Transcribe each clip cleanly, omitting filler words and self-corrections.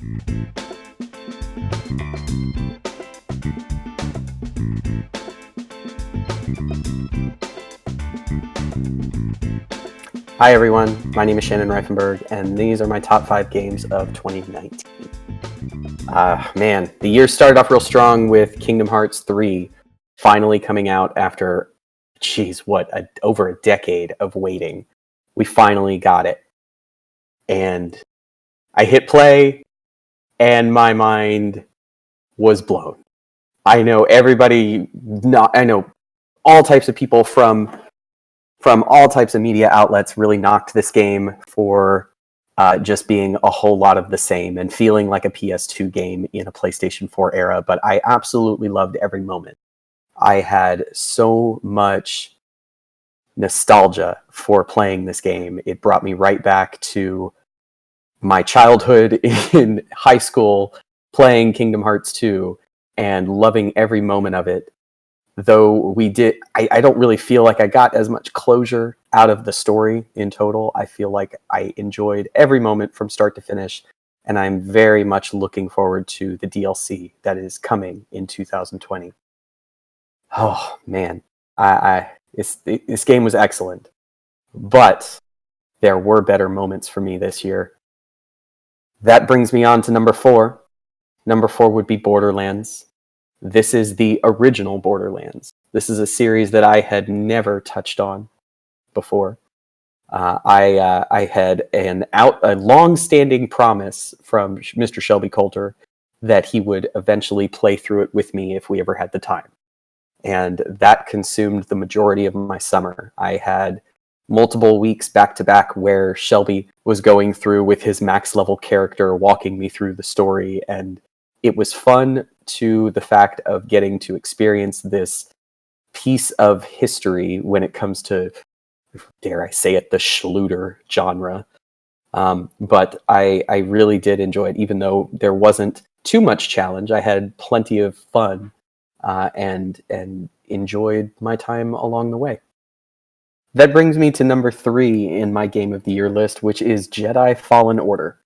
Hi everyone, my name is Shannon Reifenberg, and these are my top 5 games of 2019. Man, the year started off real strong with Kingdom Hearts 3 finally coming out after, over a decade of waiting. We finally got it. And I hit play, and my mind was blown. I know all types of people from all types of media outlets really knocked this game for just being a whole lot of the same and feeling like a PS2 game in a PlayStation 4 era, but I absolutely loved every moment. I had so much nostalgia for playing this game. It brought me right back to my childhood in high school playing Kingdom Hearts 2 and loving every moment of it. Though I don't really feel like I got as much closure out of the story in total. I feel like I enjoyed every moment from start to finish, and I'm very much looking forward to the DLC that is coming in 2020. Oh man, this game was excellent, but there were better moments for me this year. That brings me on to number 4. Number 4 would be Borderlands. This is the original Borderlands. This is a series that I had never touched on before. I had a long-standing promise from Mr. Shelby Coulter that he would eventually play through it with me if we ever had the time. And that consumed the majority of my summer. I had multiple weeks back-to-back where Shelby was going through with his max level character, walking me through the story, and it was fun to the fact of getting to experience this piece of history when it comes to, dare I say it, the Schluter genre. But I really did enjoy it, even though there wasn't too much challenge. I had plenty of fun and enjoyed my time along the way. That brings me to number 3 in my Game of the Year list, which is Jedi Fallen Order.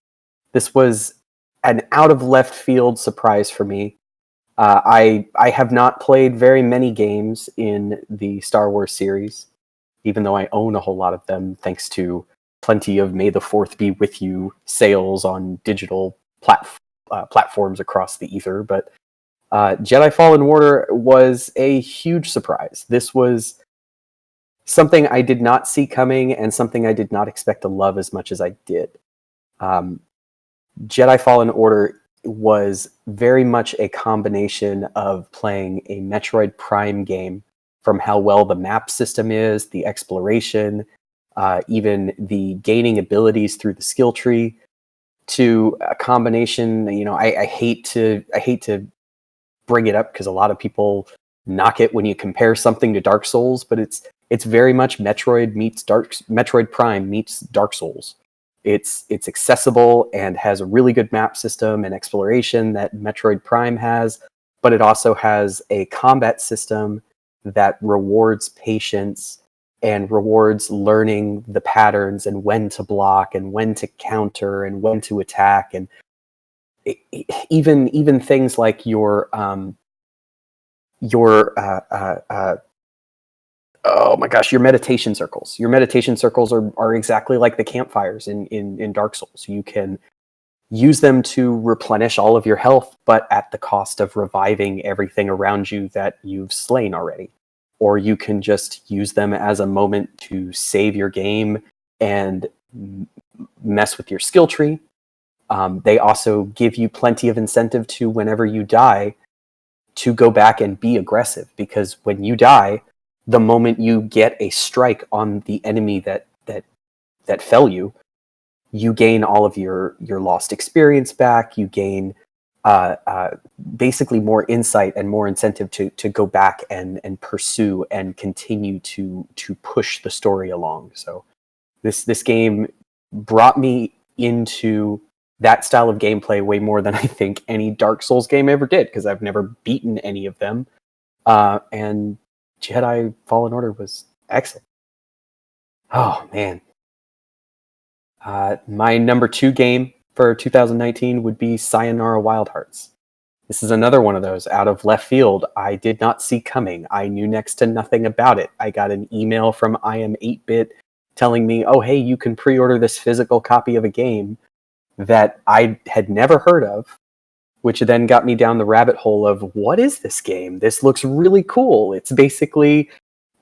This was an out of left field surprise for me. I have not played very many games in the Star Wars series, even though I own a whole lot of them, thanks to plenty of May the 4th be with you sales on digital platforms across the ether. But Jedi Fallen Order was a huge surprise. This was something I did not see coming and something I did not expect to love as much as I did. Jedi Fallen Order was very much a combination of playing a Metroid Prime game, from how well the map system is, the exploration, even the gaining abilities through the skill tree, to a combination. I hate to bring it up because a lot of people knock it when you compare something to Dark Souls, but it's very much Metroid Prime meets Dark Souls. It's accessible and has a really good map system and exploration that Metroid Prime has, but it also has a combat system that rewards patience and rewards learning the patterns and when to block and when to counter and when to attack, and even things like your oh my gosh, your meditation circles. Your meditation circles are exactly like the campfires in Dark Souls. You can use them to replenish all of your health, but at the cost of reviving everything around you that you've slain already. Or you can just use them as a moment to save your game and mess with your skill tree. They also give you plenty of incentive to, whenever you die, to go back and be aggressive, because when you die, the moment you get a strike on the enemy that fell you, you gain all of your lost experience back. You gain basically more insight and more incentive to go back and pursue and continue to push the story along. So this game brought me into that style of gameplay way more than I think any Dark Souls game ever did, because I've never beaten any of them. And Jedi Fallen Order was excellent. Oh man. My number 2 game for 2019 would be Sayonara Wild Hearts. This is another one of those out of left field I did not see coming. I knew next to nothing about it. I got an email from I Am 8-Bit telling me, oh, hey, you can pre-order this physical copy of a game that I had never heard of, which then got me down the rabbit hole of, what is this game? This looks really cool. It's basically,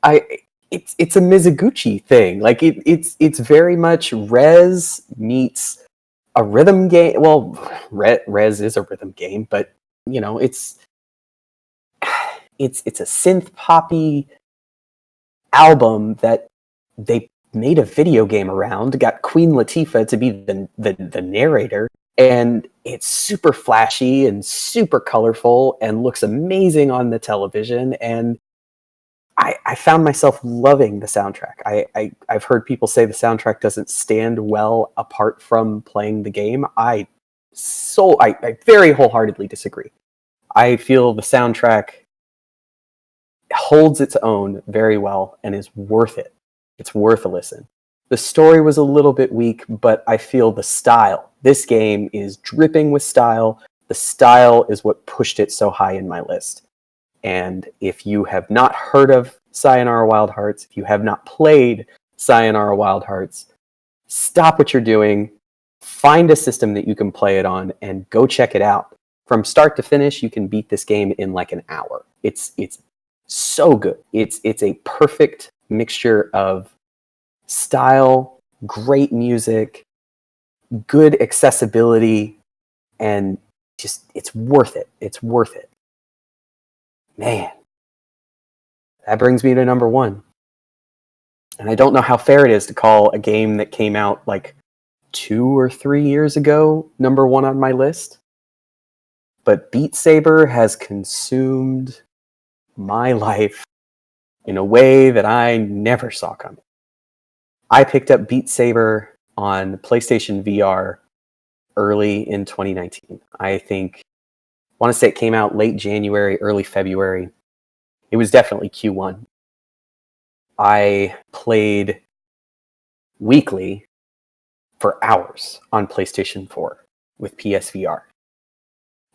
it's a Mizuguchi thing. Like it's very much Rez meets a rhythm game. Well, Rez is a rhythm game, but you know, it's a synth poppy album that they made a video game around, got Queen Latifah to be the narrator, and it's super flashy and super colorful and looks amazing on the television. And I found myself loving the soundtrack. I've heard people say the soundtrack doesn't stand well apart from playing the game. I very wholeheartedly disagree. I feel the soundtrack holds its own very well and is worth it. It's worth a listen. The story was a little bit weak, but I feel the style. This game is dripping with style. The style is what pushed it so high in my list. And if you have not heard of Sayonara Wild Hearts, if you have not played Sayonara Wild Hearts, stop what you're doing, find a system that you can play it on, and go check it out. From start to finish, you can beat this game in like an hour. It's so good. It's a perfect mixture of style, great music, good accessibility, and just it's worth it. It's worth it. Man, that brings me to number one. And I don't know how fair it is to call a game that came out like 2 or 3 years ago number one on my list. But Beat Saber has consumed my life in a way that I never saw coming. I picked up Beat Saber on PlayStation VR early in 2019. I want to say it came out late January, early February. It was definitely Q1. I played weekly for hours on PlayStation 4 with PSVR.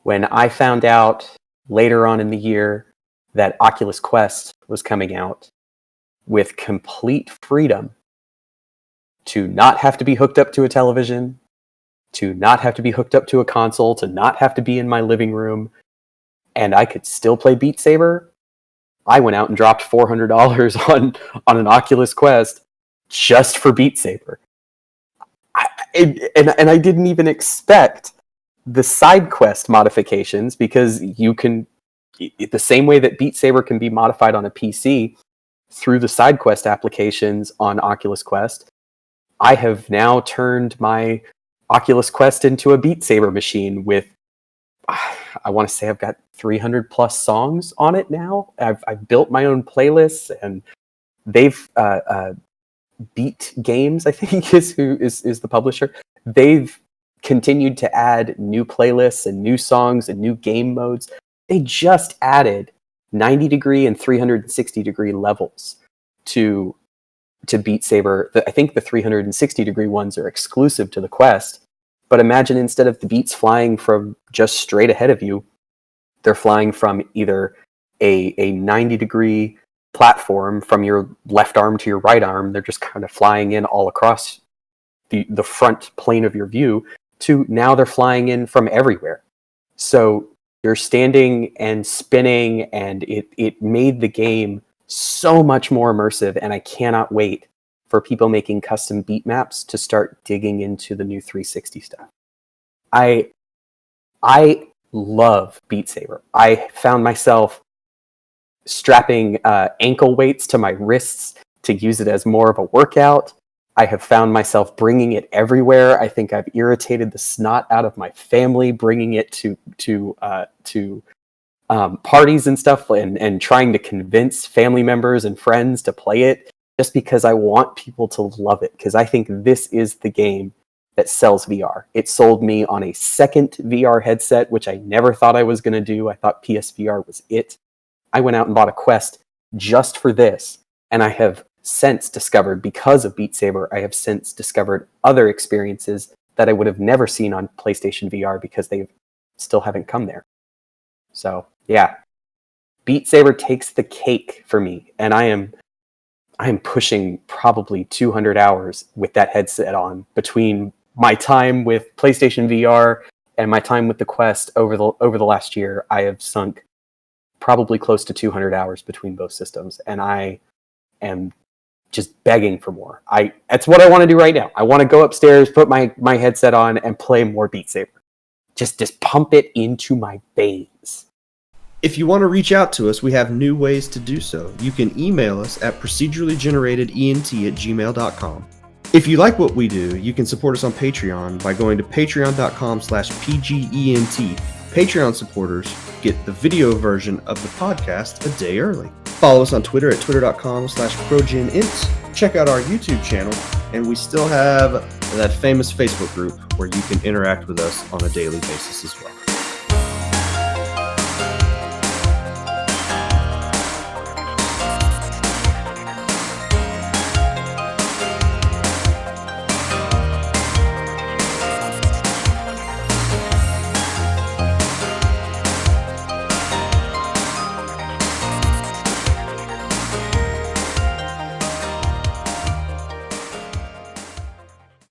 When I found out later on in the year that Oculus Quest was coming out with complete freedom to not have to be hooked up to a television, to not have to be hooked up to a console, to not have to be in my living room, and I could still play Beat Saber, I went out and dropped $400 on an Oculus Quest just for Beat Saber. And I didn't even expect the side quest modifications, because you can, the same way that Beat Saber can be modified on a PC through the side quest applications on Oculus Quest, I have now turned my Oculus Quest into a Beat Saber machine with, I want to say I've got 300 plus songs on it now. I've built my own playlists, and they've Beat Games, I think is the publisher. They've continued to add new playlists and new songs and new game modes. They just added 90 degree and 360 degree levels to Beat Saber. I think the 360 degree ones are exclusive to the Quest. But imagine, instead of the beats flying from just straight ahead of you, they're flying from either a 90 degree platform from your left arm to your right arm. They're just kind of flying in all across the front plane of your view, to now they're flying in from everywhere. So you're standing and spinning, and it made the game so much more immersive, and I cannot wait for people making custom beat maps to start digging into the new 360 stuff. I love Beat Saber. I found myself strapping ankle weights to my wrists to use it as more of a workout. I have found myself bringing it everywhere. I think I've irritated the snot out of my family, bringing it to parties and stuff, and trying to convince family members and friends to play it, just because I want people to love it, because I think this is the game that sells VR. It sold me on a second VR headset, which I never thought I was going to do. I thought PSVR was it. I went out and bought a Quest just for this, and I have since discovered, because of Beat Saber, I have since discovered other experiences that I would have never seen on PlayStation VR because they still haven't come there. So yeah, Beat Saber takes the cake for me, and I am pushing probably 200 hours with that headset on between my time with PlayStation VR and my time with the Quest over the last year. I have sunk probably close to 200 hours between both systems, and I am just begging for more. That's what I want to do right now. I want to go upstairs, put my headset on, and play more Beat Saber. Just pump it into my veins. If you want to reach out to us, we have new ways to do so. You can email us at procedurallygeneratedent@gmail.com. If you like what we do, you can support us on Patreon by going to patreon.com/pgent. Patreon supporters get the video version of the podcast a day early. Follow us on Twitter at twitter.com/progenint. Check out our YouTube channel, and we still have that famous Facebook group where you can interact with us on a daily basis as well.